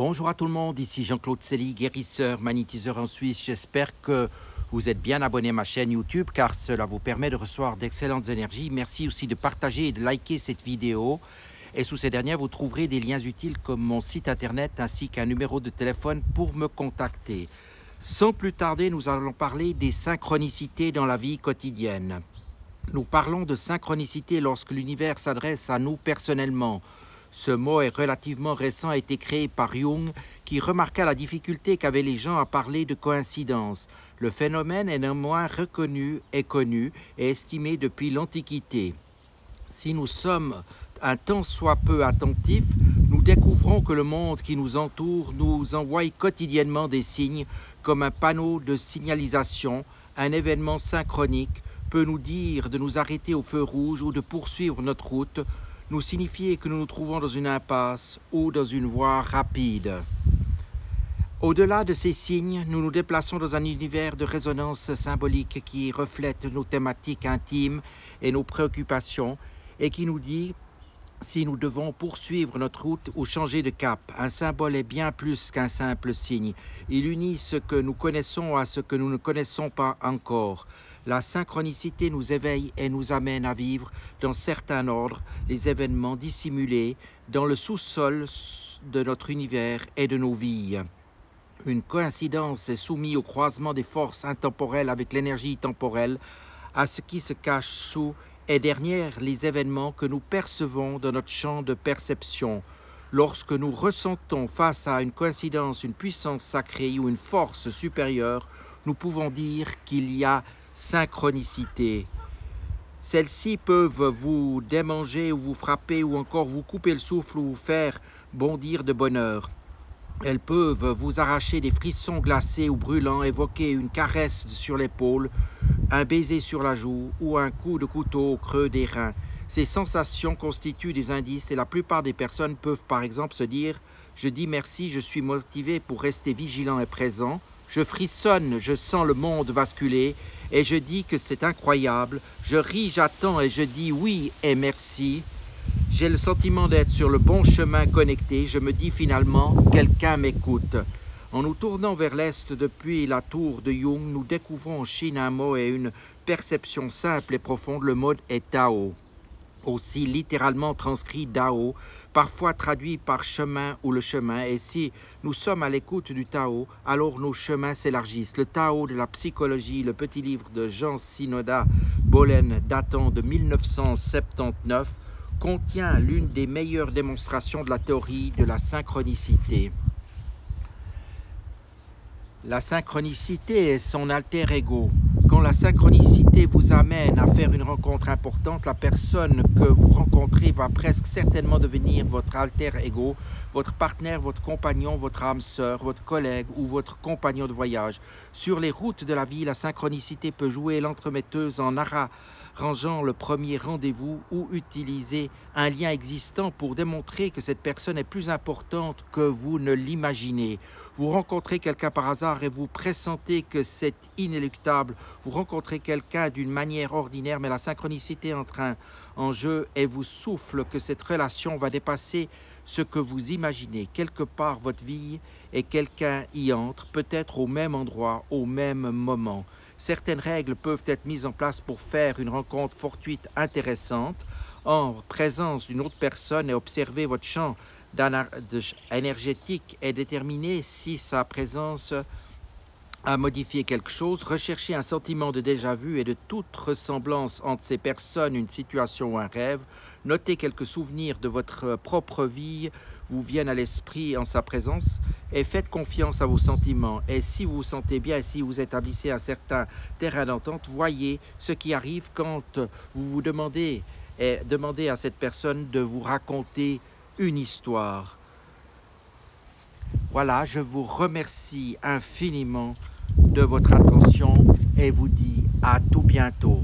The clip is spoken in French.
Bonjour à tout le monde, ici Jean-Claude Célie, guérisseur, magnétiseur en Suisse. J'espère que vous êtes bien abonné à ma chaîne YouTube car cela vous permet de recevoir d'excellentes énergies. Merci aussi de partager et de liker cette vidéo. Et sous ces dernières, vous trouverez des liens utiles comme mon site internet ainsi qu'un numéro de téléphone pour me contacter. Sans plus tarder, nous allons parler des synchronicités dans la vie quotidienne. Nous parlons de synchronicité lorsque l'univers s'adresse à nous personnellement. Ce mot est relativement récent, a été créé par Jung, qui remarqua la difficulté qu'avaient les gens à parler de coïncidence. Le phénomène est néanmoins reconnu et connu et estimé depuis l'Antiquité. Si nous sommes un tant soit peu attentifs, nous découvrons que le monde qui nous entoure nous envoie quotidiennement des signes comme un panneau de signalisation. Un événement synchronique peut nous dire de nous arrêter au feu rouge ou de poursuivre notre route, nous signifier que nous nous trouvons dans une impasse ou dans une voie rapide. Au-delà de ces signes, nous nous déplaçons dans un univers de résonance symbolique qui reflète nos thématiques intimes et nos préoccupations et qui nous dit si nous devons poursuivre notre route ou changer de cap. Un symbole est bien plus qu'un simple signe. Il unit ce que nous connaissons à ce que nous ne connaissons pas encore. La synchronicité nous éveille et nous amène à vivre dans certains ordres les événements dissimulés dans le sous-sol de notre univers et de nos vies. Une coïncidence est soumise au croisement des forces intemporelles avec l'énergie temporelle, à ce qui se cache sous et derrière les événements que nous percevons dans notre champ de perception. Lorsque nous ressentons face à une coïncidence une puissance sacrée ou une force supérieure, nous pouvons dire qu'il y a synchronicité. Celles-ci peuvent vous démanger ou vous frapper ou encore vous couper le souffle ou vous faire bondir de bonheur. Elles peuvent vous arracher des frissons glacés ou brûlants, évoquer une caresse sur l'épaule, un baiser sur la joue ou un coup de couteau au creux des reins. Ces sensations constituent des indices et la plupart des personnes peuvent par exemple se dire « Je dis merci, je suis motivé pour rester vigilant et présent ». Je frissonne, je sens le monde basculer et je dis que c'est incroyable. Je ris, j'attends et je dis oui et merci. J'ai le sentiment d'être sur le bon chemin connecté. Je me dis finalement, quelqu'un m'écoute. En nous tournant vers l'Est depuis la tour de Jung, nous découvrons en Chine un mot et une perception simple et profonde. Le mot est Tao, aussi littéralement transcrit Dao, parfois traduit par chemin ou le chemin. Et si nous sommes à l'écoute du Tao, alors nos chemins s'élargissent. Le Tao de la psychologie, le petit livre de Jean Sinoda Bolen datant de 1979, contient l'une des meilleures démonstrations de la théorie de la synchronicité. La synchronicité est son alter ego. Quand la synchronicité vous amène à faire une rencontre importante, la personne que vous rencontrez va presque certainement devenir votre alter ego, votre partenaire, votre compagnon, votre âme sœur, votre collègue ou votre compagnon de voyage. Sur les routes de la vie, la synchronicité peut jouer l'entremetteuse en arrangeant le premier rendez-vous ou utiliser un lien existant pour démontrer que cette personne est plus importante que vous ne l'imaginez. Vous rencontrez quelqu'un par hasard et vous pressentez que c'est inéluctable. Vous rencontrez quelqu'un d'une manière ordinaire, mais la synchronicité entre en jeu et vous souffle que cette relation va dépasser ce que vous imaginez. Quelque part, votre vie et quelqu'un y entre, peut-être au même endroit, au même moment. Certaines règles peuvent être mises en place pour faire une rencontre fortuite intéressante en présence d'une autre personne et observer votre champ énergétique et déterminer si sa présence a modifié quelque chose. Rechercher un sentiment de déjà-vu et de toute ressemblance entre ces personnes, une situation ou un rêve. Notez quelques souvenirs de votre propre vie vous viennent à l'esprit en sa présence et faites confiance à vos sentiments. Et si vous vous sentez bien et si vous établissez un certain terrain d'entente, voyez ce qui arrive quand vous vous demandez à cette personne de vous raconter une histoire. Voilà, je vous remercie infiniment de votre attention et vous dis à tout bientôt.